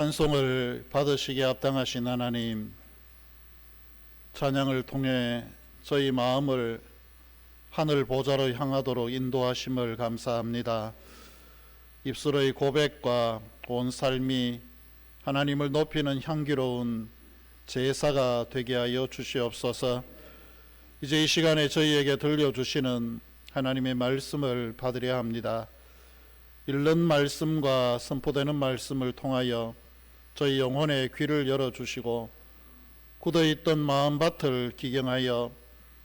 찬송을 받으시기에 합당하신 하나님, 찬양을 통해 저희 마음을 하늘 보좌로 향하도록 인도하심을 감사합니다. 입술의 고백과 온 삶이 하나님을 높이는 향기로운 제사가 되게 하여 주시옵소서. 이제 이 시간에 저희에게 들려주시는 하나님의 말씀을 받으려 합니다. 읽는 말씀과 선포되는 말씀을 통하여 저희 영혼의 귀를 열어주시고 굳어있던 마음밭을 기경하여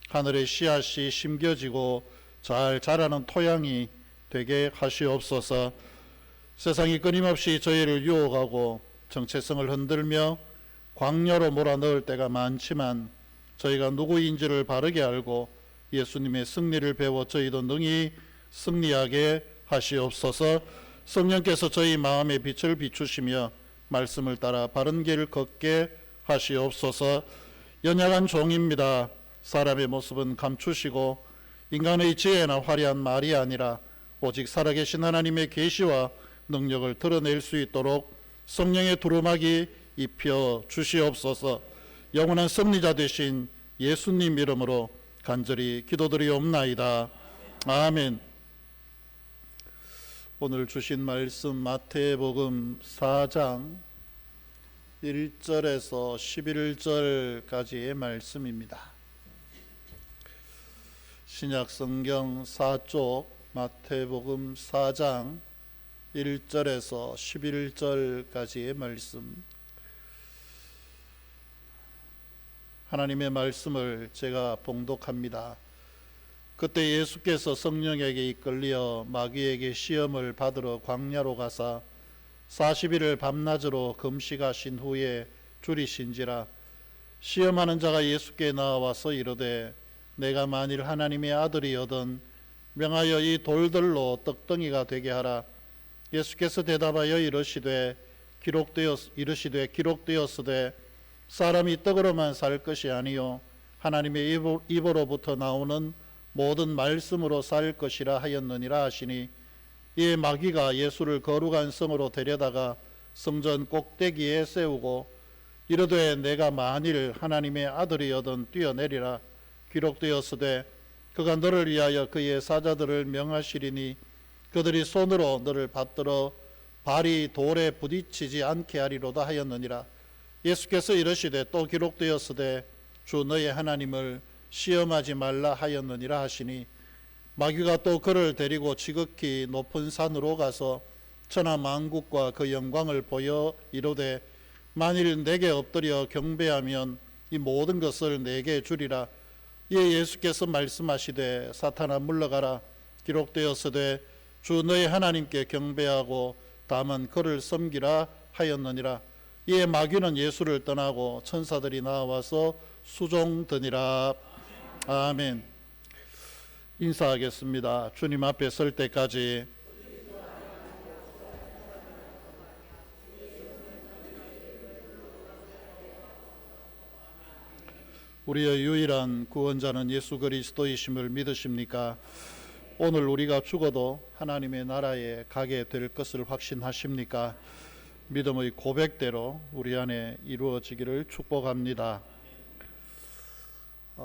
하늘의 씨앗이 심겨지고 잘 자라는 토양이 되게 하시옵소서. 세상이 끊임없이 저희를 유혹하고 정체성을 흔들며 광야로 몰아넣을 때가 많지만 저희가 누구인지를 바르게 알고 예수님의 승리를 배워 저희도 능히 승리하게 하시옵소서. 성령께서 저희 마음의 빛을 비추시며 말씀을 따라 바른 길을 걷게 하시옵소서. 연약한 종입니다. 사람의 모습은 감추시고 인간의 지혜나 화려한 말이 아니라 오직 살아계신 하나님의 계시와 능력을 드러낼 수 있도록 성령의 두루마기 입혀 주시옵소서. 영원한 승리자 되신 예수님 이름으로 간절히 기도드리옵나이다. 아멘. 오늘 주신 말씀 마태복음 4장 1절에서 11절까지의 말씀입니다. 신약성경 4쪽 마태복음 4장 1절에서 11절까지의 말씀, 하나님의 말씀을 제가 봉독합니다. 그때 예수께서 성령에게 이끌려 마귀에게 시험을 받으러 광야로 가사 40일을 밤낮으로 금식하신 후에 줄이신지라. 시험하는 자가 예수께 나와서 이르되 내가 만일 하나님의 아들이거든 명하여 이 돌들로 떡덩이가 되게 하라. 예수께서 대답하여 이르시되 기록되었으되 사람이 떡으로만 살 것이 아니요 하나님의 입으로부터 나오는 모든 말씀으로 살 것이라 하였느니라 하시니, 이에 마귀가 예수를 거룩한 성으로 데려다가 성전 꼭대기에 세우고 이르되 내가 만일 하나님의 아들이거든 뛰어내리라. 기록되었으되 그가 너를 위하여 그의 사자들을 명하시리니 그들이 손으로 너를 받들어 발이 돌에 부딪히지 않게 하리로다 하였느니라. 예수께서 이르시되 또 기록되었으되 주 너의 하나님을 시험하지 말라 하였느니라 하시니, 마귀가 또 그를 데리고 지극히 높은 산으로 가서 천하 만국과 그 영광을 보여 이르되 만일 내게 엎드려 경배하면 이 모든 것을 내게 주리라. 이에 예수께서 말씀하시되 사탄아 물러가라. 기록되었으되 주 너의 하나님께 경배하고 다만 그를 섬기라 하였느니라. 이에 마귀는 예수를 떠나고 천사들이 나와서 수종드니라. 아멘. 인사하겠습니다. 주님 앞에 설 때까지 우리의 유일한 구원자는 예수 그리스도이심을 믿으십니까? 오늘 우리가 죽어도 하나님의 나라에 가게 될 것을 확신하십니까? 믿음의 고백대로 우리 안에 이루어지기를 축복합니다.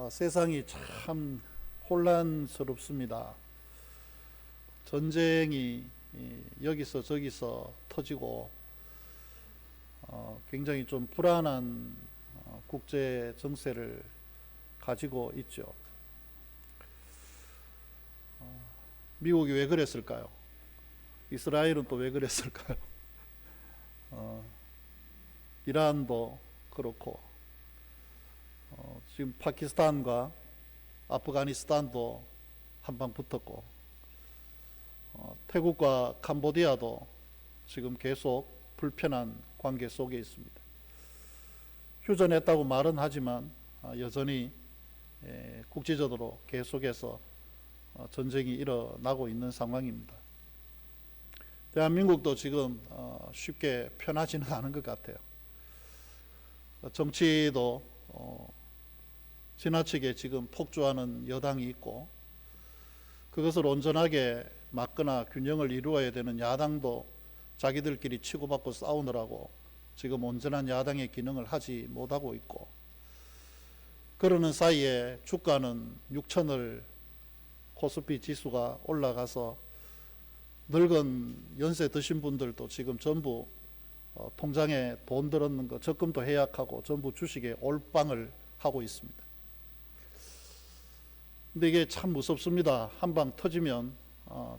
세상이 참 혼란스럽습니다. 전쟁이 여기서 저기서 터지고 굉장히 좀 불안한 국제 정세를 가지고 있죠. 미국이 왜 그랬을까요? 이스라엘은 또 왜 그랬을까요? 이란도 그렇고 지금 파키스탄과 아프가니스탄도 한방 붙었고 태국과 캄보디아도 지금 계속 불편한 관계 속에 있습니다. 휴전했다고 말은 하지만 여전히 국지적으로 계속해서 전쟁이 일어나고 있는 상황입니다. 대한민국도 지금 쉽게 편하지는 않은 것 같아요. 정치도 지나치게 지금 폭주하는 여당이 있고 그것을 온전하게 막거나 균형을 이루어야 되는 야당도 자기들끼리 치고받고 싸우느라고 지금 온전한 야당의 기능을 하지 못하고 있고, 그러는 사이에 주가는 6천을 코스피 지수가 올라가서 늙은 연세 드신 분들도 지금 전부 통장에 돈 들었는 거 적금도 해약하고 전부 주식에 올빵을 하고 있습니다. 근데 이게 참 무섭습니다. 한 방 터지면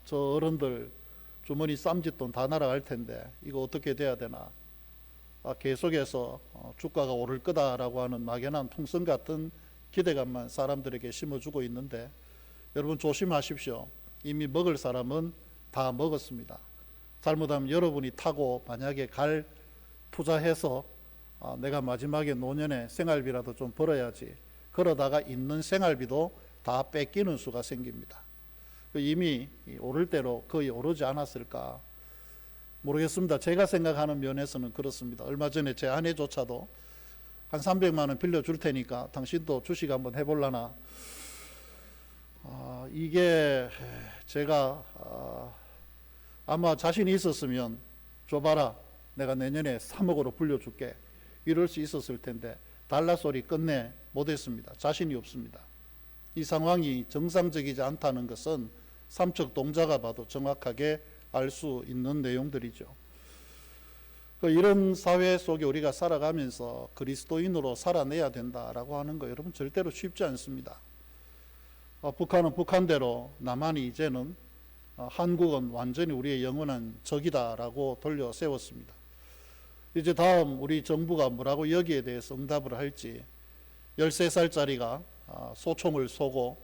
저 어른들 주머니 쌈짓돈 다 날아갈 텐데 이거 어떻게 돼야 되나. 계속해서 주가가 오를 거다라고 하는 막연한 풍선 같은 기대감만 사람들에게 심어주고 있는데, 여러분 조심하십시오. 이미 먹을 사람은 다 먹었습니다. 잘못하면 여러분이 타고 만약에 갈 투자해서 내가 마지막에 노년에 생활비라도 좀 벌어야지, 그러다가 있는 생활비도 다 뺏기는 수가 생깁니다. 이미 오를 대로 거의 오르지 않았을까 모르겠습니다. 제가 생각하는 면에서는 그렇습니다. 얼마 전에 제 아내조차도 한 300만 원 빌려줄 테니까 당신도 주식 한번 해볼라나. 이게 제가 아마 자신이 있었으면 줘봐라, 내가 내년에 3억으로 불려줄게, 이럴 수 있었을 텐데 달라 소리 끝내 못했습니다. 자신이 없습니다. 이 상황이 정상적이지 않다는 것은 삼척 동자가 봐도 정확하게 알 수 있는 내용들이죠. 이런 사회 속에 우리가 살아가면서 그리스도인으로 살아내야 된다라고 하는 거 여러분 절대로 쉽지 않습니다. 북한은 북한대로, 남한이 이제는 한국은 완전히 우리의 영원한 적이다라고 돌려 세웠습니다. 이제 다음 우리 정부가 뭐라고 여기에 대해서 응답을 할지. 13살짜리가 소총을 쏘고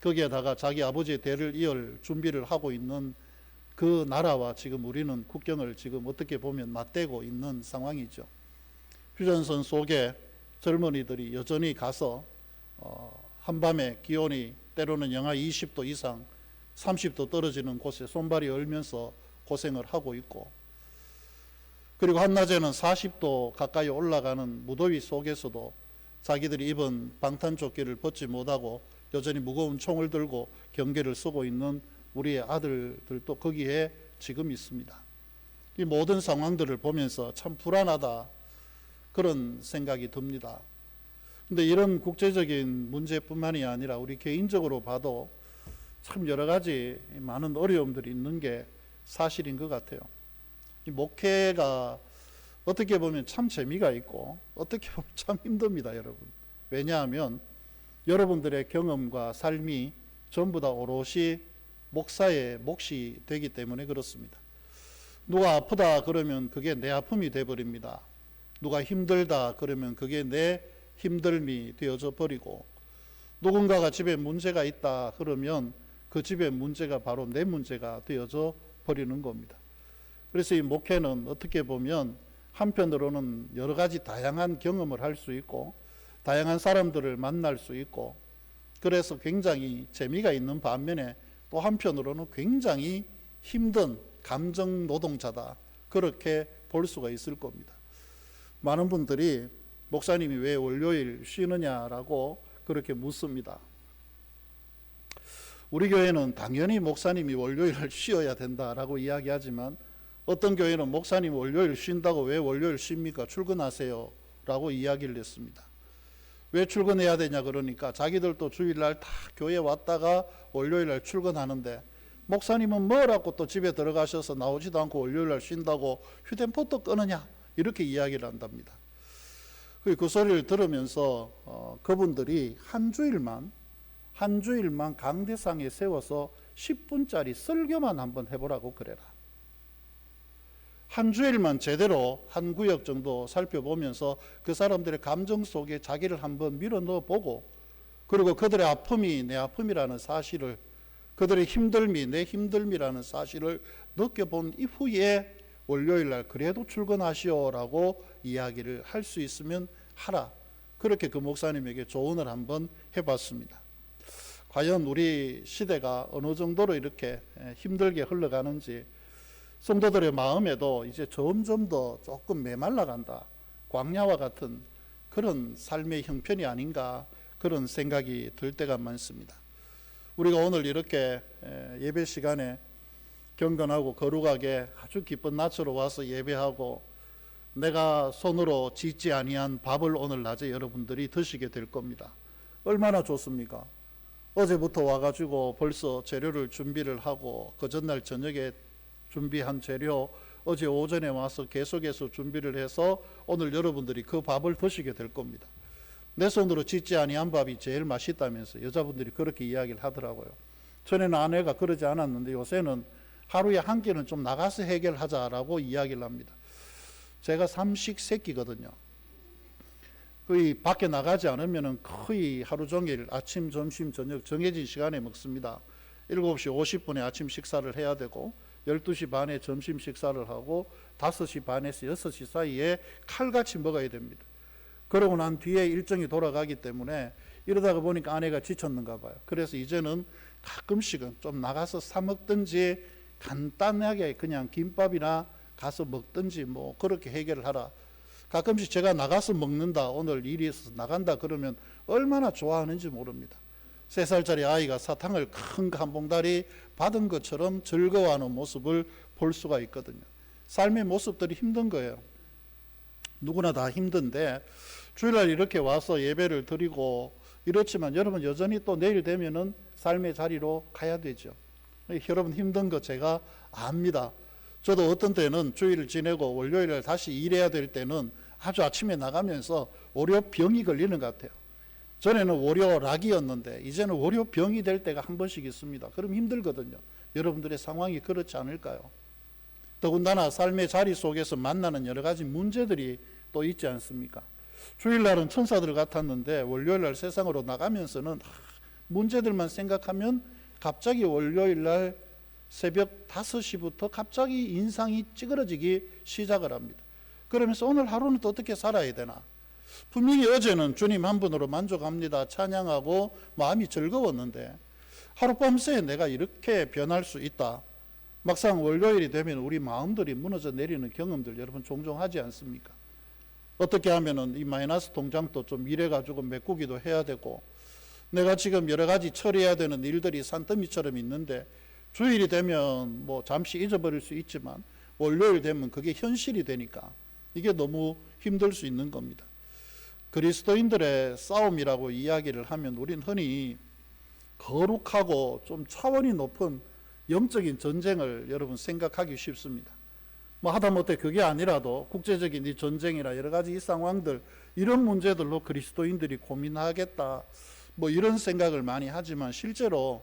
거기에다가 자기 아버지의 대를 이을 준비를 하고 있는 그 나라와 지금 우리는 국경을 지금 어떻게 보면 맞대고 있는 상황이죠. 휴전선 속에 젊은이들이 여전히 가서 한밤에 기온이 때로는 영하 20도 이상 30도 떨어지는 곳에 손발이 얼면서 고생을 하고 있고, 그리고 한낮에는 40도 가까이 올라가는 무더위 속에서도 자기들이 입은 방탄조끼를 벗지 못하고 여전히 무거운 총을 들고 경계를 서고 있는 우리의 아들들도 거기에 지금 있습니다. 이 모든 상황들을 보면서 참 불안하다, 그런 생각이 듭니다. 근데 이런 국제적인 문제뿐만이 아니라 우리 개인적으로 봐도 참 여러 가지 많은 어려움들이 있는 게 사실인 것 같아요. 이 목회가 어떻게 보면 참 재미가 있고 어떻게 보면 참 힘듭니다, 여러분. 왜냐하면 여러분들의 경험과 삶이 전부 다 오롯이 목사의 몫이 되기 때문에 그렇습니다. 누가 아프다 그러면 그게 내 아픔이 되어버립니다. 누가 힘들다 그러면 그게 내 힘듦이 되어져 버리고, 누군가가 집에 문제가 있다 그러면 그 집의 문제가 바로 내 문제가 되어져 버리는 겁니다. 그래서 이 목회는 어떻게 보면 한편으로는 여러 가지 다양한 경험을 할 수 있고 다양한 사람들을 만날 수 있고, 그래서 굉장히 재미가 있는 반면에 또 한편으로는 굉장히 힘든 감정 노동자다, 그렇게 볼 수가 있을 겁니다. 많은 분들이 목사님이 왜 월요일 쉬느냐라고 그렇게 묻습니다. 우리 교회는 당연히 목사님이 월요일을 쉬어야 된다라고 이야기하지만, 어떤 교회는 목사님 월요일 쉰다고 왜 월요일 쉽니까? 출근하세요 라고 이야기를 했습니다. 왜 출근해야 되냐 그러니까 자기들도 주일날 다 교회 왔다가 월요일날 출근하는데 목사님은 뭐라고 또 집에 들어가셔서 나오지도 않고 월요일날 쉰다고 휴대폰도 끄느냐, 이렇게 이야기를 한답니다. 그 소리를 들으면서 그분들이 한 주일만 강대상에 세워서 10분짜리 설교만 한번 해보라고 그래라. 한 주일만 제대로 한 구역 정도 살펴보면서 그 사람들의 감정 속에 자기를 한번 밀어 넣어보고, 그리고 그들의 아픔이 내 아픔이라는 사실을, 그들의 힘듦이 내 힘듦이라는 사실을 느껴본 이후에 월요일날 그래도 출근하시오라고 이야기를 할 수 있으면 하라, 그렇게 그 목사님에게 조언을 한번 해봤습니다. 과연 우리 시대가 어느 정도로 이렇게 힘들게 흘러가는지, 성도들의 마음에도 이제 점점 더 조금 메말라간다, 광야와 같은 그런 삶의 형편이 아닌가, 그런 생각이 들 때가 많습니다. 우리가 오늘 이렇게 예배 시간에 경건하고 거룩하게 아주 기쁜 낯으로 와서 예배하고 내가 손으로 짓지 아니한 밥을 오늘 낮에 여러분들이 드시게 될 겁니다. 얼마나 좋습니까? 어제부터 와가지고 벌써 재료를 준비를 하고 그 전날 저녁에 준비한 재료 어제 오전에 와서 계속해서 준비를 해서 오늘 여러분들이 그 밥을 드시게 될 겁니다. 내 손으로 짓지 아니한 밥이 제일 맛있다면서 여자분들이 그렇게 이야기를 하더라고요. 전에는 아내가 그러지 않았는데 요새는 하루에 한 끼는 좀 나가서 해결하자라고 이야기를 합니다. 제가 삼식새끼거든요. 거의 밖에 나가지 않으면 거의 하루 종일 아침, 점심, 저녁 정해진 시간에 먹습니다. 7시 50분에 아침 식사를 해야 되고 12시 반에 점심 식사를 하고 5시 반에서 6시 사이에 칼같이 먹어야 됩니다. 그러고 난 뒤에 일정이 돌아가기 때문에 이러다가 보니까 아내가 지쳤는가 봐요. 그래서 이제는 가끔씩은 좀 나가서 사 먹든지 간단하게 그냥 김밥이나 가서 먹든지 뭐 그렇게 해결을 하라. 가끔씩 제가 나가서 먹는다, 오늘 일이 있어서 나간다 그러면 얼마나 좋아하는지 모릅니다. 3살짜리 아이가 사탕을 큰 한 봉다리 받은 것처럼 즐거워하는 모습을 볼 수가 있거든요. 삶의 모습들이 힘든 거예요. 누구나 다 힘든데 주일날 이렇게 와서 예배를 드리고 이렇지만 여러분 여전히 또 내일 되면은 삶의 자리로 가야 되죠. 여러분 힘든 거 제가 압니다. 저도 어떤 때는 주일을 지내고 월요일에 다시 일해야 될 때는 아주 아침에 나가면서 월요병이 걸리는 것 같아요. 전에는 월요락이었는데 이제는 월요병이 될 때가 한 번씩 있습니다. 그럼 힘들거든요. 여러분들의 상황이 그렇지 않을까요? 더군다나 삶의 자리 속에서 만나는 여러 가지 문제들이 또 있지 않습니까? 주일날은 천사들 같았는데 월요일날 세상으로 나가면서는 문제들만 생각하면 갑자기 월요일날 새벽 5시부터 갑자기 인상이 찌그러지기 시작을 합니다. 그러면서 오늘 하루는 또 어떻게 살아야 되나? 분명히 어제는 주님 한 분으로 만족합니다. 찬양하고 마음이 즐거웠는데 하룻밤새 내가 이렇게 변할 수 있다. 막상 월요일이 되면 우리 마음들이 무너져 내리는 경험들 여러분 종종 하지 않습니까? 어떻게 하면은 이 마이너스 통장도 좀 일해가지고 메꾸기도 해야 되고 내가 지금 여러 가지 처리해야 되는 일들이 산더미처럼 있는데 주일이 되면 뭐 잠시 잊어버릴 수 있지만 월요일 되면 그게 현실이 되니까 이게 너무 힘들 수 있는 겁니다. 그리스도인들의 싸움이라고 이야기를 하면 우린 흔히 거룩하고 좀 차원이 높은 영적인 전쟁을 여러분 생각하기 쉽습니다. 뭐 하다못해 그게 아니라도 국제적인 이 전쟁이나 여러 가지 이 상황들 이런 문제들로 그리스도인들이 고민하겠다 뭐 이런 생각을 많이 하지만 실제로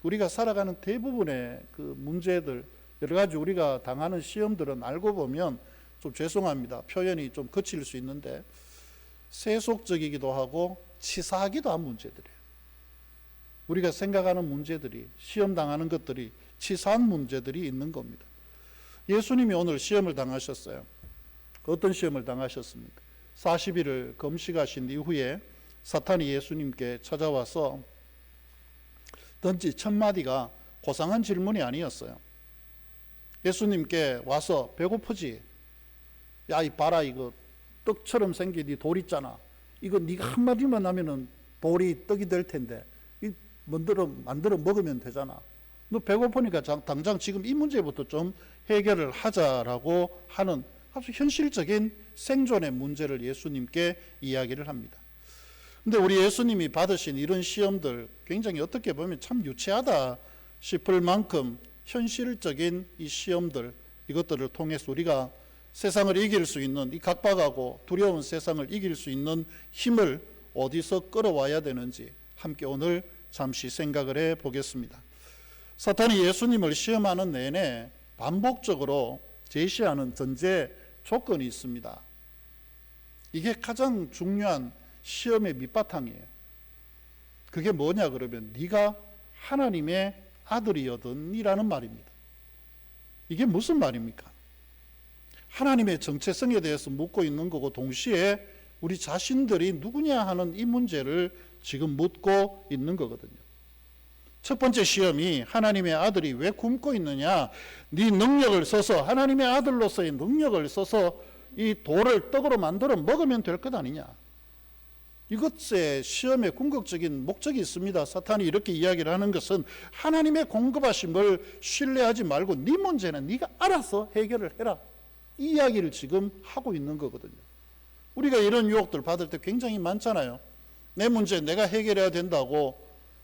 우리가 살아가는 대부분의 그 문제들 여러 가지 우리가 당하는 시험들은 알고 보면 좀 죄송합니다. 표현이 좀 거칠 수 있는데 세속적이기도 하고 치사하기도 한 문제들이에요. 우리가 생각하는 문제들이 시험 당하는 것들이 치사한 문제들이 있는 겁니다. 예수님이 오늘 시험을 당하셨어요. 어떤 시험을 당하셨습니까? 40일을 금식하신 이후에 사탄이 예수님께 찾아와서 던진 첫 마디가 고상한 질문이 아니었어요. 예수님께 와서 배고프지? 야, 이 봐라, 이거 떡처럼 생긴 이 돌 있잖아. 이거 네가 한마디만 하면은 돌이 떡이 될 텐데 이 만들어 먹으면 되잖아. 너 배고프니까 당장 지금 이 문제부터 좀 해결을 하자라고 하는 아주 현실적인 생존의 문제를 예수님께 이야기를 합니다. 근데 우리 예수님이 받으신 이런 시험들 굉장히 어떻게 보면 참 유치하다 싶을 만큼 현실적인 이 시험들 이것들을 통해서 우리가 세상을 이길 수 있는 이 각박하고 두려운 세상을 이길 수 있는 힘을 어디서 끌어와야 되는지 함께 오늘 잠시 생각을 해 보겠습니다. 사탄이 예수님을 시험하는 내내 반복적으로 제시하는 전제 조건이 있습니다. 이게 가장 중요한 시험의 밑바탕이에요. 그게 뭐냐 그러면 네가 하나님의 아들이거든이라는 말입니다. 이게 무슨 말입니까? 하나님의 정체성에 대해서 묻고 있는 거고 동시에 우리 자신들이 누구냐 하는 이 문제를 지금 묻고 있는 거거든요. 첫 번째 시험이 하나님의 아들이 왜 굶고 있느냐? 네 능력을 써서 하나님의 아들로서의 능력을 써서 이 돌을 떡으로 만들어 먹으면 될 것 아니냐? 이것의 시험의 궁극적인 목적이 있습니다. 사탄이 이렇게 이야기를 하는 것은 하나님의 공급하심을 신뢰하지 말고 네 문제는 네가 알아서 해결을 해라. 이 이야기를 지금 하고 있는 거거든요. 우리가 이런 유혹들 받을 때 굉장히 많잖아요. 내 문제 내가 해결해야 된다고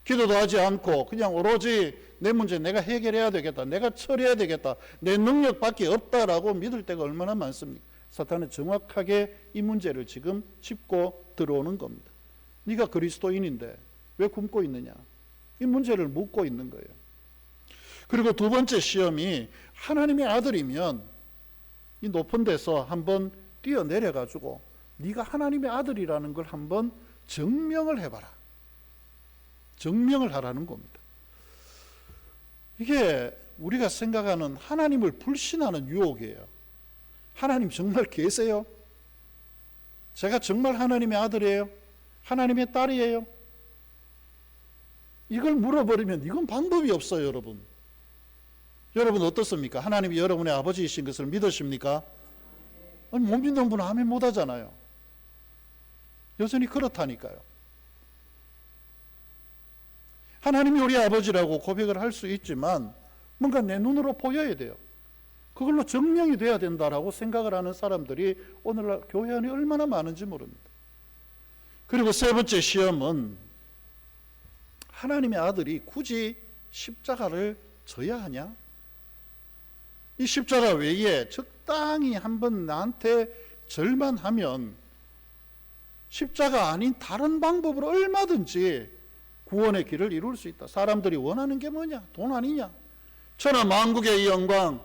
기도도 하지 않고 그냥 오로지 내 문제 내가 해결해야 되겠다, 내가 처리해야 되겠다, 내 능력밖에 없다라고 믿을 때가 얼마나 많습니까? 사탄은 정확하게 이 문제를 지금 짚고 들어오는 겁니다. 네가 그리스도인인데 왜 굶고 있느냐? 이 문제를 묻고 있는 거예요. 그리고 두 번째 시험이 하나님의 아들이면 이 높은 데서 한번 뛰어내려 가지고 네가 하나님의 아들이라는 걸 한번 증명을 해봐라. 증명을 하라는 겁니다. 이게 우리가 생각하는 하나님을 불신하는 유혹이에요. 하나님 정말 계세요? 제가 정말 하나님의 아들이에요? 하나님의 딸이에요? 이걸 물어버리면 이건 방법이 없어요, 여러분. 여러분 어떻습니까? 하나님이 여러분의 아버지이신 것을 믿으십니까? 아니, 못 믿는 분은 아멘 못 하잖아요. 여전히 그렇다니까요. 하나님이 우리 아버지라고 고백을 할 수 있지만 뭔가 내 눈으로 보여야 돼요. 그걸로 증명이 돼야 된다라고 생각을 하는 사람들이 오늘날 교회 안에 얼마나 많은지 모릅니다. 그리고 세 번째 시험은 하나님의 아들이 굳이 십자가를 져야 하냐? 이 십자가 외에 적당히 한번 나한테 절만 하면 십자가 아닌 다른 방법으로 얼마든지 구원의 길을 이룰 수 있다. 사람들이 원하는 게 뭐냐? 돈 아니냐? 천하 만국의 이 영광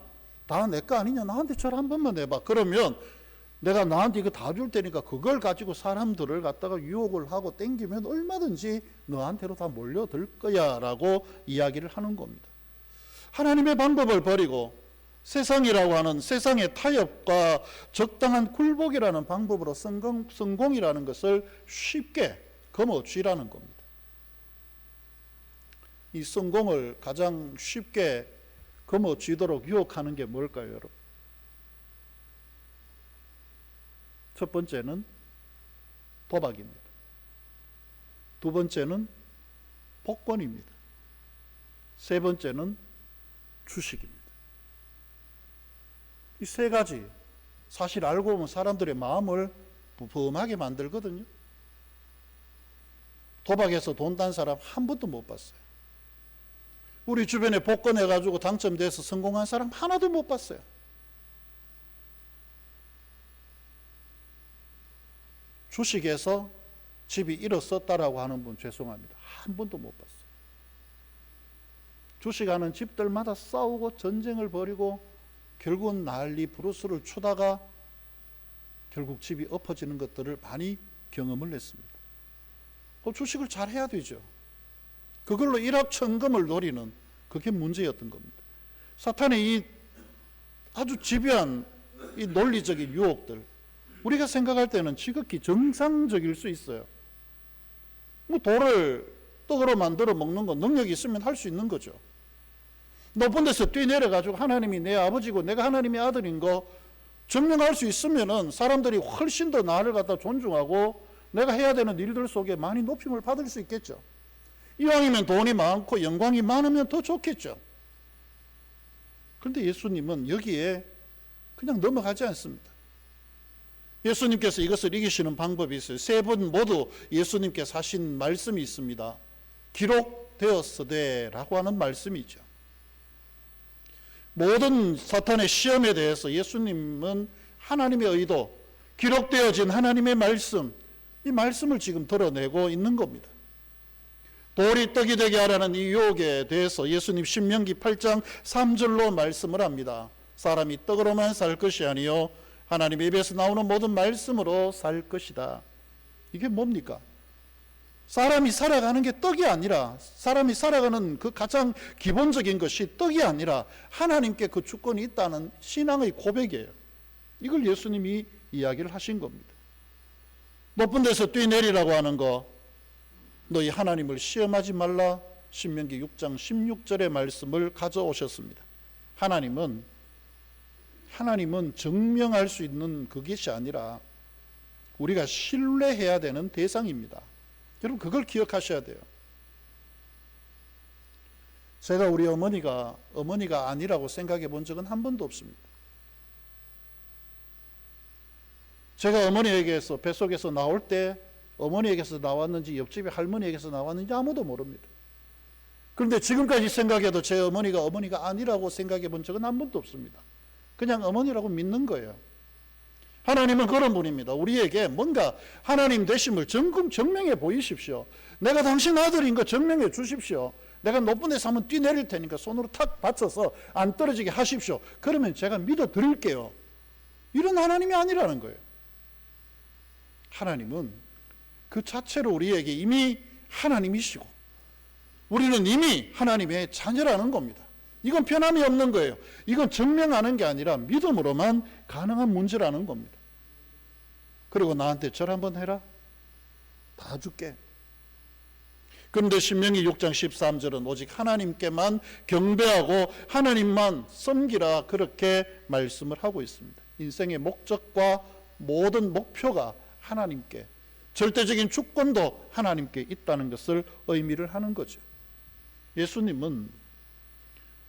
다 내 거 아니냐? 나한테 절 한 번만 내봐. 그러면 내가 나한테 이거 다 줄 테니까 그걸 가지고 사람들을 갖다가 유혹을 하고 땡기면 얼마든지 너한테로 다 몰려들 거야 라고 이야기를 하는 겁니다. 하나님의 방법을 버리고 세상이라고 하는 세상의 타협과 적당한 굴복이라는 방법으로 성공이라는 것을 쉽게 거머쥐라는 겁니다. 이 성공을 가장 쉽게 거머쥐도록 유혹하는 게 뭘까요, 여러분? 첫 번째는 도박입니다. 두 번째는 복권입니다. 세 번째는 주식입니다. 이 세 가지 사실 알고 보면 사람들의 마음을 부범하게 만들거든요. 도박에서 돈 딴 사람 한 번도 못 봤어요. 우리 주변에 복권해가지고 당첨돼서 성공한 사람 하나도 못 봤어요. 주식에서 집이 잃었었다라고 하는 분 죄송합니다. 한 번도 못 봤어요. 주식하는 집들마다 싸우고 전쟁을 벌이고 결국은 난리 부르스를 추다가 결국 집이 엎어지는 것들을 많이 경험을 했습니다. 주식을 잘 해야 되죠. 그걸로 일확천금을 노리는 그게 문제였던 겁니다. 사탄의 이 아주 집요한 이 논리적인 유혹들, 우리가 생각할 때는 지극히 정상적일 수 있어요. 뭐 돌을 떡으로 만들어 먹는 건 능력이 있으면 할 수 있는 거죠. 높은 데서 뛰내려가지고 하나님이 내 아버지고 내가 하나님의 아들인 거 증명할 수 있으면은 사람들이 훨씬 더 나를 갖다 존중하고 내가 해야 되는 일들 속에 많이 높임을 받을 수 있겠죠. 이왕이면 돈이 많고 영광이 많으면 더 좋겠죠. 그런데 예수님은 여기에 그냥 넘어가지 않습니다. 예수님께서 이것을 이기시는 방법이 있어요. 세 분 모두 예수님께서 하신 말씀이 있습니다. 기록되었으되 라고 하는 말씀이죠. 모든 사탄의 시험에 대해서 예수님은 하나님의 의도, 기록되어진 하나님의 말씀, 이 말씀을 지금 드러내고 있는 겁니다. 돌이 떡이 되게 하라는 이 유혹에 대해서 예수님 신명기 8장 3절로 말씀을 합니다. 사람이 떡으로만 살 것이 아니요 하나님의 입에서 나오는 모든 말씀으로 살 것이다. 이게 뭡니까? 사람이 살아가는 게 떡이 아니라, 사람이 살아가는 그 가장 기본적인 것이 떡이 아니라 하나님께 그 주권이 있다는 신앙의 고백이에요. 이걸 예수님이 이야기를 하신 겁니다. 높은 데서 뛰내리라고 하는 거, 너희 하나님을 시험하지 말라, 신명기 6장 16절의 말씀을 가져오셨습니다. 하나님은 증명할 수 있는 그것이 아니라 우리가 신뢰해야 되는 대상입니다. 여러분 그걸 기억하셔야 돼요. 제가 우리 어머니가 아니라고 생각해 본 적은 한 번도 없습니다. 제가 어머니에게서 뱃속에서 나올 때 어머니에게서 나왔는지 옆집의 할머니에게서 나왔는지 아무도 모릅니다. 그런데 지금까지 생각해도 제 어머니가 아니라고 생각해 본 적은 한 번도 없습니다. 그냥 어머니라고 믿는 거예요. 하나님은 그런 분입니다. 우리에게 뭔가 하나님 되심을 증명해 보이십시오. 내가 당신 아들인 거 증명해 주십시오. 내가 높은 데서 한번 뛰내릴 테니까 손으로 탁 받쳐서 안 떨어지게 하십시오. 그러면 제가 믿어 드릴게요. 이런 하나님이 아니라는 거예요. 하나님은 그 자체로 우리에게 이미 하나님이시고 우리는 이미 하나님의 자녀라는 겁니다. 이건 변함이 없는 거예요. 이건 증명하는 게 아니라 믿음으로만 가능한 문제라는 겁니다. 그리고 나한테 절 한번 해라. 다 줄게. 그런데 신명기 6장 13절은 오직 하나님께만 경배하고 하나님만 섬기라 그렇게 말씀을 하고 있습니다. 인생의 목적과 모든 목표가 하나님께, 절대적인 주권도 하나님께 있다는 것을 의미를 하는 거죠. 예수님은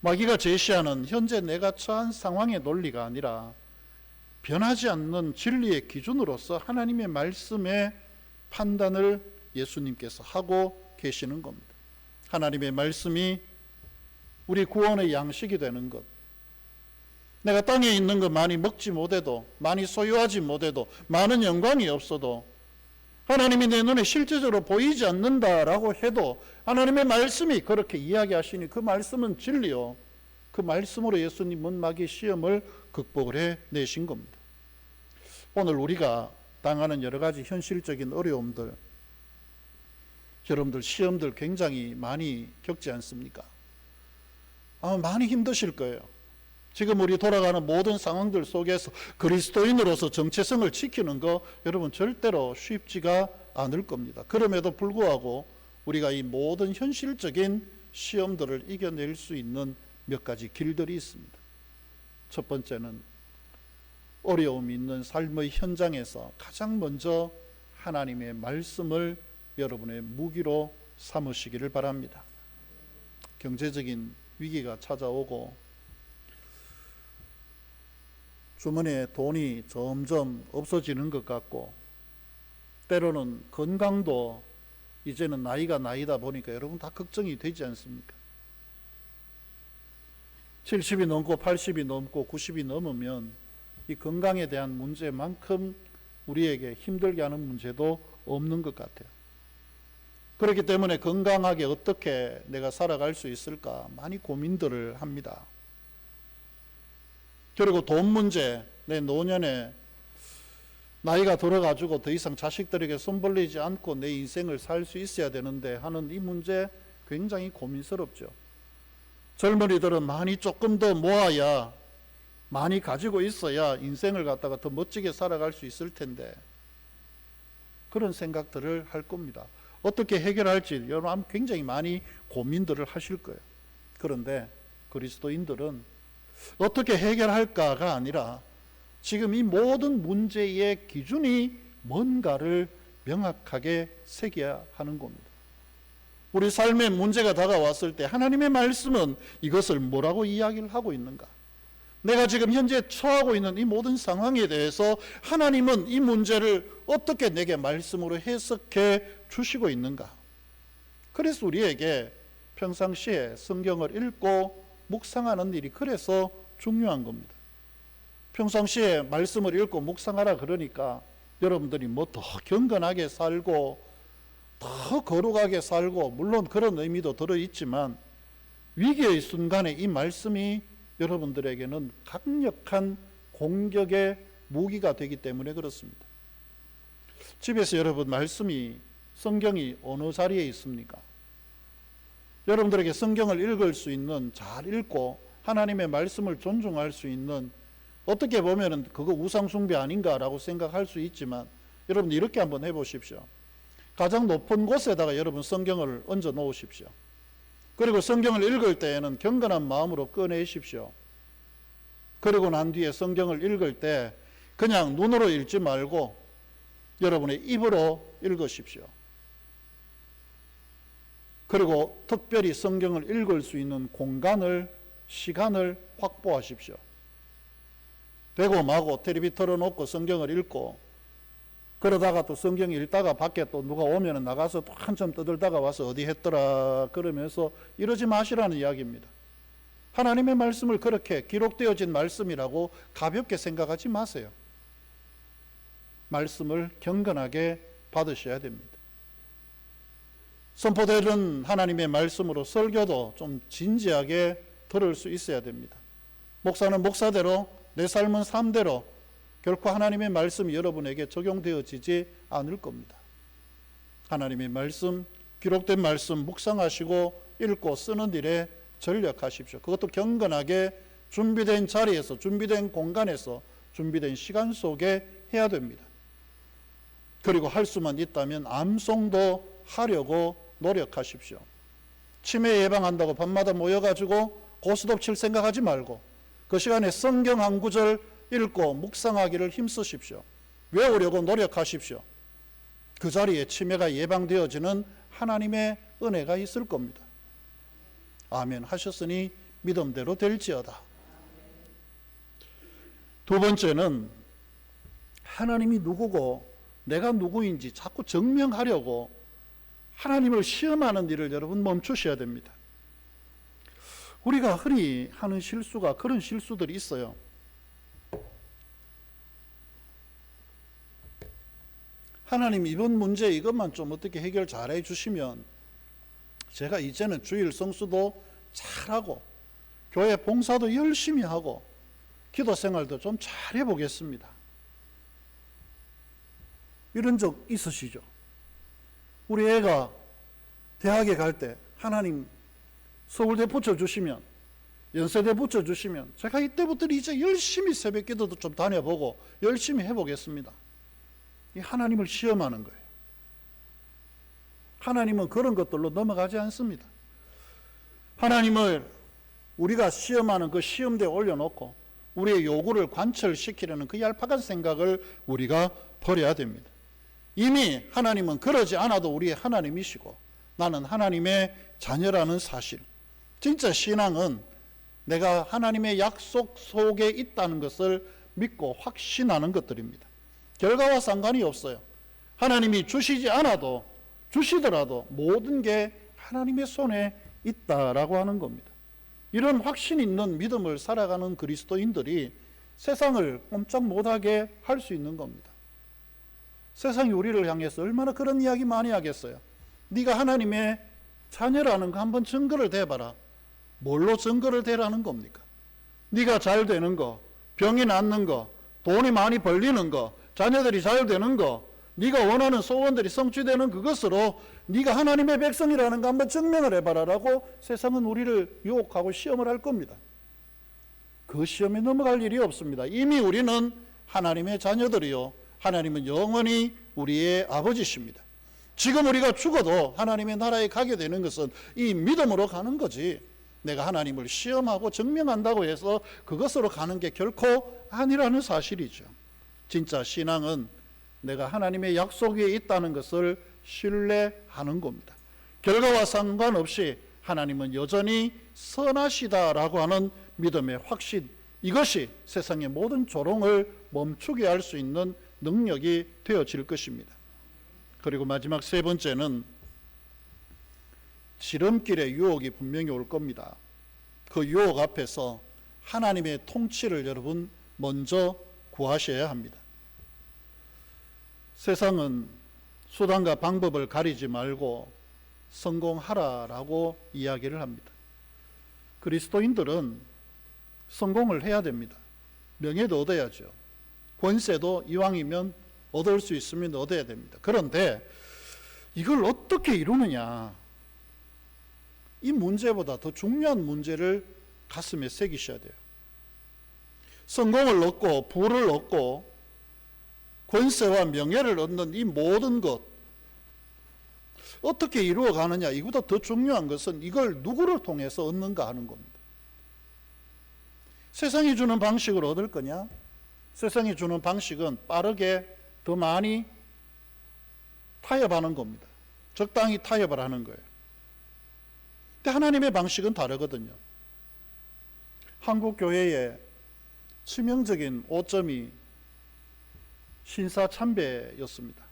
마귀가 제시하는 현재 내가 처한 상황의 논리가 아니라 변하지 않는 진리의 기준으로서 하나님의 말씀의 판단을 예수님께서 하고 계시는 겁니다. 하나님의 말씀이 우리 구원의 양식이 되는 것. 내가 땅에 있는 것 많이 먹지 못해도, 많이 소유하지 못해도, 많은 영광이 없어도 하나님이 내 눈에 실제적으로 보이지 않는다라고 해도 하나님의 말씀이 그렇게 이야기하시니 그 말씀은 진리요. 그 말씀으로 예수님은 마귀의 시험을 극복을 해내신 겁니다. 오늘 우리가 당하는 여러 가지 현실적인 어려움들, 여러분들 시험들 굉장히 많이 겪지 않습니까? 아마 많이 힘드실 거예요. 지금 우리 돌아가는 모든 상황들 속에서 그리스도인으로서 정체성을 지키는 거 여러분 절대로 쉽지가 않을 겁니다. 그럼에도 불구하고 우리가 이 모든 현실적인 시험들을 이겨낼 수 있는 몇 가지 길들이 있습니다. 첫 번째는 어려움이 있는 삶의 현장에서 가장 먼저 하나님의 말씀을 여러분의 무기로 삼으시기를 바랍니다. 경제적인 위기가 찾아오고 주머니에 돈이 점점 없어지는 것 같고 때로는 건강도 이제는 나이다 보니까 여러분 다 걱정이 되지 않습니까? 70이 넘고 80이 넘고 90이 넘으면 이 건강에 대한 문제만큼 우리에게 힘들게 하는 문제도 없는 것 같아요. 그렇기 때문에 건강하게 어떻게 내가 살아갈 수 있을까 많이 고민들을 합니다. 그리고 돈 문제, 내 노년에 나이가 들어가지고 더 이상 자식들에게 손 벌리지 않고 내 인생을 살 수 있어야 되는데 하는 이 문제 굉장히 고민스럽죠. 젊은이들은 많이 조금 더 모아야, 많이 가지고 있어야 인생을 갖다가 더 멋지게 살아갈 수 있을 텐데 그런 생각들을 할 겁니다. 어떻게 해결할지 여러분 굉장히 많이 고민들을 하실 거예요. 그런데 그리스도인들은 어떻게 해결할까가 아니라 지금 이 모든 문제의 기준이 뭔가를 명확하게 새겨야 하는 겁니다. 우리 삶에 문제가 다가왔을 때 하나님의 말씀은 이것을 뭐라고 이야기를 하고 있는가? 내가 지금 현재 처하고 있는 이 모든 상황에 대해서 하나님은 이 문제를 어떻게 내게 말씀으로 해석해 주시고 있는가? 그래서 우리에게 평상시에 성경을 읽고 묵상하는 일이 그래서 중요한 겁니다. 평상시에 말씀을 읽고 묵상하라 그러니까 여러분들이 뭐 더 경건하게 살고 더 거룩하게 살고 물론 그런 의미도 들어있지만 위기의 순간에 이 말씀이 여러분들에게는 강력한 공격의 무기가 되기 때문에 그렇습니다. 집에서 여러분 말씀이 성경이 어느 자리에 있습니까? 여러분들에게 성경을 읽을 수 있는, 잘 읽고 하나님의 말씀을 존중할 수 있는, 어떻게 보면 그거 우상숭배 아닌가라고 생각할 수 있지만 여러분 이렇게 한번 해보십시오. 가장 높은 곳에다가 여러분 성경을 얹어 놓으십시오. 그리고 성경을 읽을 때에는 경건한 마음으로 꺼내십시오. 그리고 난 뒤에 성경을 읽을 때 그냥 눈으로 읽지 말고 여러분의 입으로 읽으십시오. 그리고 특별히 성경을 읽을 수 있는 공간을, 시간을 확보하십시오. 되고 마고 텔레비 틀어놓고 성경을 읽고 그러다가 또 성경 읽다가 밖에 또 누가 오면 나가서 또 한참 떠들다가 와서 어디 했더라 그러면서 이러지 마시라는 이야기입니다. 하나님의 말씀을 그렇게 기록되어진 말씀이라고 가볍게 생각하지 마세요. 말씀을 경건하게 받으셔야 됩니다. 선포되는 하나님의 말씀으로 설교도 좀 진지하게 들을 수 있어야 됩니다. 목사는 목사대로, 내 삶은 삶대로 결코 하나님의 말씀이 여러분에게 적용되어지지 않을 겁니다. 하나님의 말씀, 기록된 말씀 묵상하시고 읽고 쓰는 일에 전력하십시오. 그것도 경건하게 준비된 자리에서, 준비된 공간에서, 준비된 시간 속에 해야 됩니다. 그리고 할 수만 있다면 암송도 하려고 노력하십시오. 치매 예방한다고 밤마다 모여가지고 고스톱 칠 생각하지 말고 그 시간에 성경 한 구절 읽고 묵상하기를 힘쓰십시오. 외우려고 노력하십시오. 그 자리에 치매가 예방되어지는 하나님의 은혜가 있을 겁니다. 아멘 하셨으니 믿음대로 될지어다. 두 번째는 하나님이 누구고 내가 누구인지 자꾸 증명하려고 하나님을 시험하는 일을 여러분 멈추셔야 됩니다. 우리가 흔히 하는 실수가 그런 실수들이 있어요. 하나님 이번 문제 이것만 좀 어떻게 해결 잘해 주시면 제가 이제는 주일 성수도 잘하고 교회 봉사도 열심히 하고 기도 생활도 좀 잘해 보겠습니다. 이런 적 있으시죠? 우리 애가 대학에 갈 때 하나님 서울대 붙여주시면, 연세대 붙여주시면 제가 이때부터 이제 열심히 새벽 기도도 좀 다녀보고 열심히 해보겠습니다. 이 하나님을 시험하는 거예요. 하나님은 그런 것들로 넘어가지 않습니다. 하나님을 우리가 시험하는 그 시험대에 올려놓고 우리의 요구를 관철시키려는 그 얄팍한 생각을 우리가 버려야 됩니다. 이미 하나님은 그러지 않아도 우리의 하나님이시고 나는 하나님의 자녀라는 사실. 진짜 신앙은 내가 하나님의 약속 속에 있다는 것을 믿고 확신하는 것들입니다. 결과와 상관이 없어요. 하나님이 주시지 않아도 주시더라도 모든 게 하나님의 손에 있다라고 하는 겁니다. 이런 확신 있는 믿음을 살아가는 그리스도인들이 세상을 꼼짝 못하게 할 수 있는 겁니다. 세상이 우리를 향해서 얼마나 그런 이야기 많이 하겠어요. 네가 하나님의 자녀라는 거 한번 증거를 대봐라. 뭘로 증거를 대라는 겁니까? 네가 잘 되는 거, 병이 낫는 거, 돈이 많이 벌리는 거, 자녀들이 잘 되는 거, 네가 원하는 소원들이 성취되는 그것으로 네가 하나님의 백성이라는 거 한번 증명을 해봐라라고 세상은 우리를 유혹하고 시험을 할 겁니다. 그 시험에 넘어갈 일이 없습니다. 이미 우리는 하나님의 자녀들이요, 하나님은 영원히 우리의 아버지십니다. 지금 우리가 죽어도 하나님의 나라에 가게 되는 것은 이 믿음으로 가는 거지, 내가 하나님을 시험하고 증명한다고 해서 그것으로 가는 게 결코 아니라는 사실이죠. 진짜 신앙은 내가 하나님의 약속 위에 있다는 것을 신뢰하는 겁니다. 결과와 상관없이 하나님은 여전히 선하시다라고 하는 믿음의 확신, 이것이 세상의 모든 조롱을 멈추게 할 수 있는 능력이 되어질 것입니다. 그리고 마지막 세 번째는 지름길의 유혹이 분명히 올 겁니다. 그 유혹 앞에서 하나님의 통치를 여러분 먼저 구하셔야 합니다. 세상은 수단과 방법을 가리지 말고 성공하라라고 이야기를 합니다. 그리스도인들은 성공을 해야 됩니다. 명예도 얻어야죠. 권세도 이왕이면 얻을 수 있으면 얻어야 됩니다. 그런데 이걸 어떻게 이루느냐, 이 문제보다 더 중요한 문제를 가슴에 새기셔야 돼요. 성공을 얻고 부를 얻고 권세와 명예를 얻는 이 모든 것 어떻게 이루어가느냐, 이보다 더 중요한 것은 이걸 누구를 통해서 얻는가 하는 겁니다. 세상이 주는 방식으로 얻을 거냐? 세상이 주는 방식은 빠르게 더 많이 타협하는 겁니다. 적당히 타협을 하는 거예요. 근데 하나님의 방식은 다르거든요. 한국 교회의 치명적인 오점이 신사참배였습니다.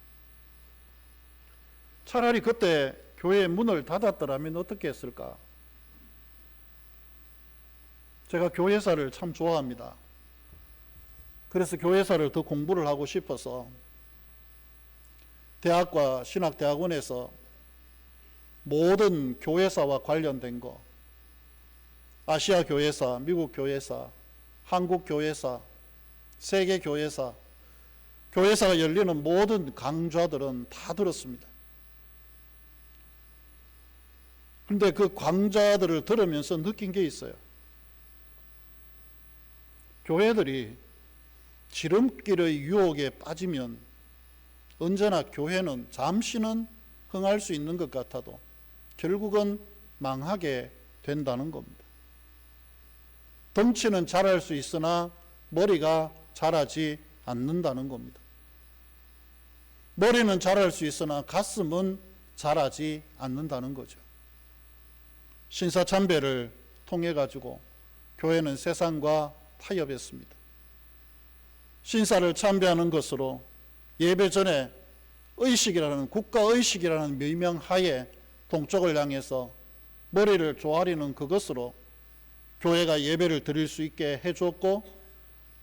차라리 그때 교회의 문을 닫았더라면 어떻게 했을까? 제가 교회사를 참 좋아합니다. 그래서 교회사를 더 공부를 하고 싶어서 대학과 신학대학원에서 모든 교회사와 관련된 거, 아시아 교회사, 미국 교회사, 한국 교회사, 세계 교회사, 교회사가 열리는 모든 강좌들은 다 들었습니다. 그런데 그 강좌들을 들으면서 느낀 게 있어요. 교회들이 지름길의 유혹에 빠지면 언제나 교회는 잠시는 흥할 수 있는 것 같아도 결국은 망하게 된다는 겁니다. 덩치는 자랄 수 있으나 머리가 자라지 않는다는 겁니다. 머리는 자랄 수 있으나 가슴은 자라지 않는다는 거죠. 신사참배를 통해 가지고 교회는 세상과 타협했습니다. 신사를 참배하는 것으로 예배 전에 의식이라는, 국가의식이라는 명명 하에 동쪽을 향해서 머리를 조아리는 그것으로 교회가 예배를 드릴 수 있게 해줬고,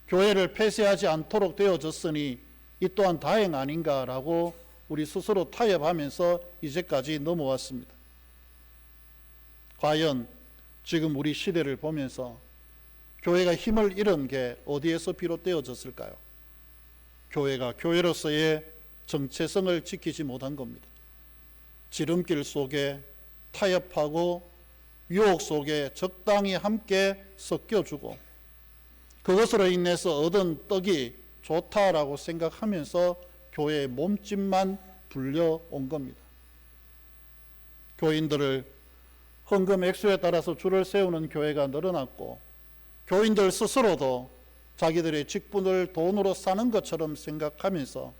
교회를 폐쇄하지 않도록 되어졌으니 이 또한 다행 아닌가라고 우리 스스로 타협하면서 이제까지 넘어왔습니다. 과연 지금 우리 시대를 보면서 교회가 힘을 잃은 게 어디에서 비롯되어졌을까요? 교회가 교회로서의 정체성을 지키지 못한 겁니다. 지름길 속에 타협하고 유혹 속에 적당히 함께 섞여주고 그것으로 인해서 얻은 떡이 좋다라고 생각하면서 교회의 몸집만 불려온 겁니다. 교인들을 헌금 액수에 따라서 줄을 세우는 교회가 늘어났고, 교인들 스스로도 자기들의 직분을 돈으로 사는 것처럼 생각하면서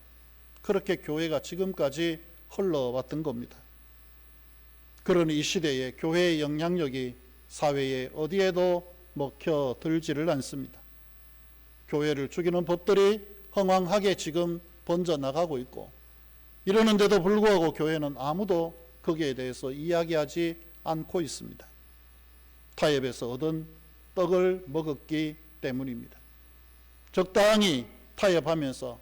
그렇게 교회가 지금까지 흘러왔던 겁니다. 그러니 이 시대에 교회의 영향력이 사회에 어디에도 먹혀들지를 않습니다. 교회를 죽이는 법들이 흥왕하게 지금 번져나가고 있고, 이러는데도 불구하고 교회는 아무도 거기에 대해서 이야기하지 않고 있습니다. 타협에서 얻은 떡을 먹었기 때문입니다. 적당히 타협하면서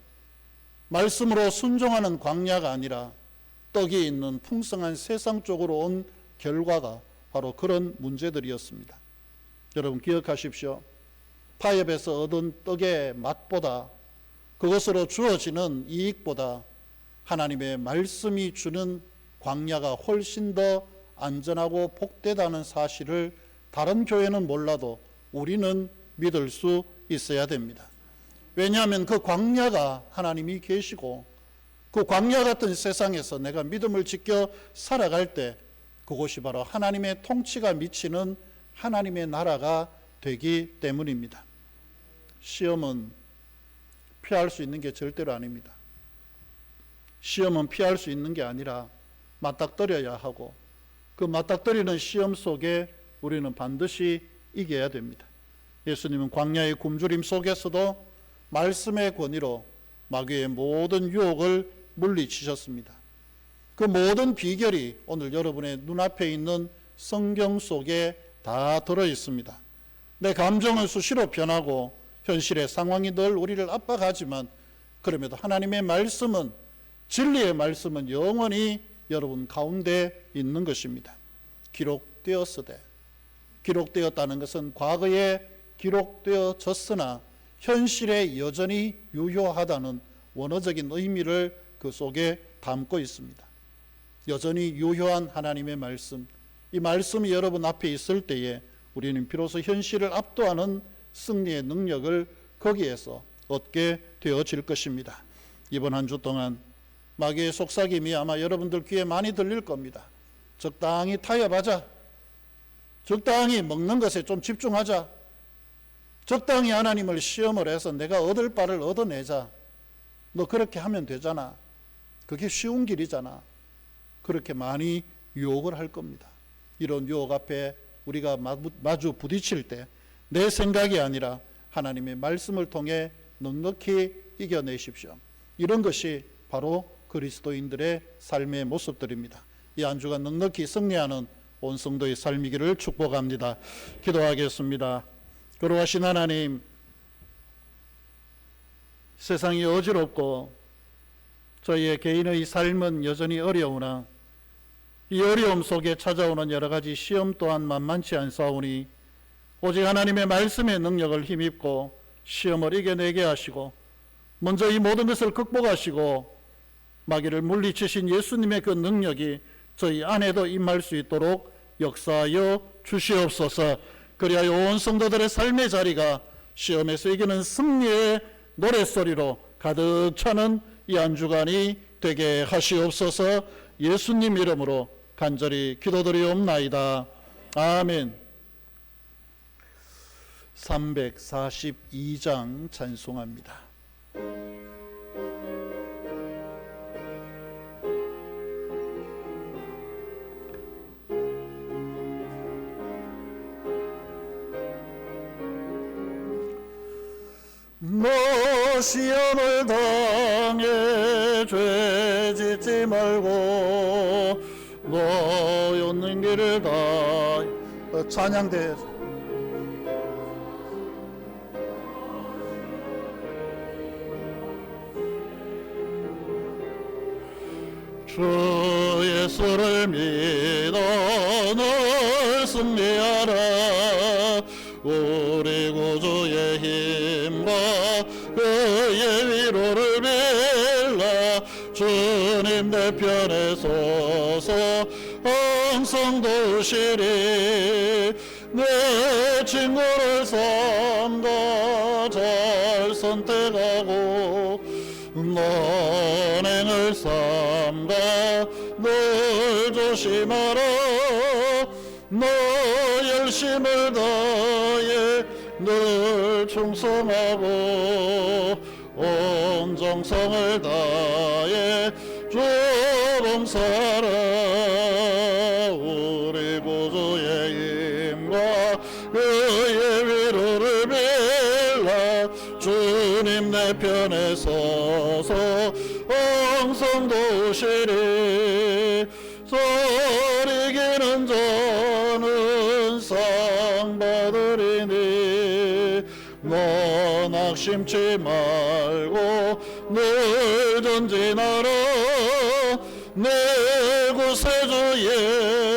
말씀으로 순종하는 광야가 아니라 떡이 있는 풍성한 세상 쪽으로 온 결과가 바로 그런 문제들이었습니다. 여러분 기억하십시오. 타협에서 얻은 떡의 맛보다, 그것으로 주어지는 이익보다 하나님의 말씀이 주는 광야가 훨씬 더 안전하고 복되다는 사실을 다른 교회는 몰라도 우리는 믿을 수 있어야 됩니다. 왜냐하면 그 광야가 하나님이 계시고, 그 광야 같은 세상에서 내가 믿음을 지켜 살아갈 때 그곳이 바로 하나님의 통치가 미치는 하나님의 나라가 되기 때문입니다. 시험은 피할 수 있는 게 절대로 아닙니다. 시험은 피할 수 있는 게 아니라 맞닥뜨려야 하고, 그 맞닥뜨리는 시험 속에 우리는 반드시 이겨야 됩니다. 예수님은 광야의 굶주림 속에서도 말씀의 권위로 마귀의 모든 유혹을 물리치셨습니다. 그 모든 비결이 오늘 여러분의 눈앞에 있는 성경 속에 다 들어있습니다. 내 감정은 수시로 변하고 현실의 상황이 늘 우리를 압박하지만, 그럼에도 하나님의 말씀은, 진리의 말씀은 영원히 여러분 가운데 있는 것입니다. 기록되었으되, 기록되었다는 것은 과거에 기록되어졌으나 현실에 여전히 유효하다는 원어적인 의미를 그 속에 담고 있습니다. 여전히 유효한 하나님의 말씀, 이 말씀이 여러분 앞에 있을 때에 우리는 비로소 현실을 압도하는 승리의 능력을 거기에서 얻게 되어질 것입니다. 이번 한 주 동안 마귀의 속삭임이 아마 여러분들 귀에 많이 들릴 겁니다. 적당히 타협하자. 적당히 먹는 것에 좀 집중하자. 적당히 하나님을 시험을 해서 내가 얻을 바를 얻어내자. 너 그렇게 하면 되잖아. 그게 쉬운 길이잖아. 그렇게 많이 유혹을 할 겁니다. 이런 유혹 앞에 우리가 마주 부딪힐 때 내 생각이 아니라 하나님의 말씀을 통해 넉넉히 이겨내십시오. 이런 것이 바로 그리스도인들의 삶의 모습들입니다. 이 한 주간 넉넉히 승리하는 온 성도의 삶이기를 축복합니다. 기도하겠습니다. 거룩하신 하나님, 세상이 어지럽고 저희의 개인의 삶은 여전히 어려우나 이 어려움 속에 찾아오는 여러 가지 시험 또한 만만치 않사오니 오직 하나님의 말씀의 능력을 힘입고 시험을 이겨내게 하시고 먼저 이 모든 것을 극복하시고 마귀를 물리치신 예수님의 그 능력이 저희 안에도 임할 수 있도록 역사하여 주시옵소서. 그리하여 온 성도들의 삶의 자리가 시험에서 이기는 승리의 노랫소리로 가득 차는 이 한 주간이 되게 하시옵소서. 예수님 이름으로 간절히 기도드리옵나이다. 아멘. 342장 찬송합니다. 너 시험을 당해 죄 짓지 말고 너 쫓는 길을 다 찬양대 주 예수를 믿어 널 승리하라. 우리 구주의 힘과 그의 위로를 빌라. 주님 내 편에 서서 항상 도우시리. 내 친구를 삼가 잘 선택하고 선행을 삼가 늘 조심하라. 너 열심을 다해 늘 충성하고 온 정성을 다해 주 봉사하라. 우리 구주의 힘과 그의 위로를 빌라. 주님 내 편에 서서 항상 도우시리. 소리기는 자는 상 받으리니 너 낙심치 말고 늘 전진하라. 내 구세주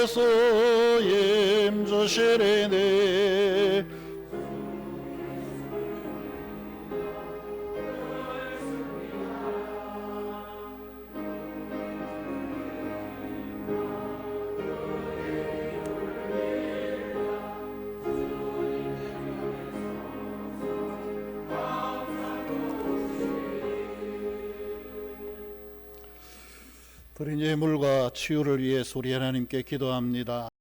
예수 힘주시리니 드린 예물과 치유를 위해 우리 하나님께 기도합니다.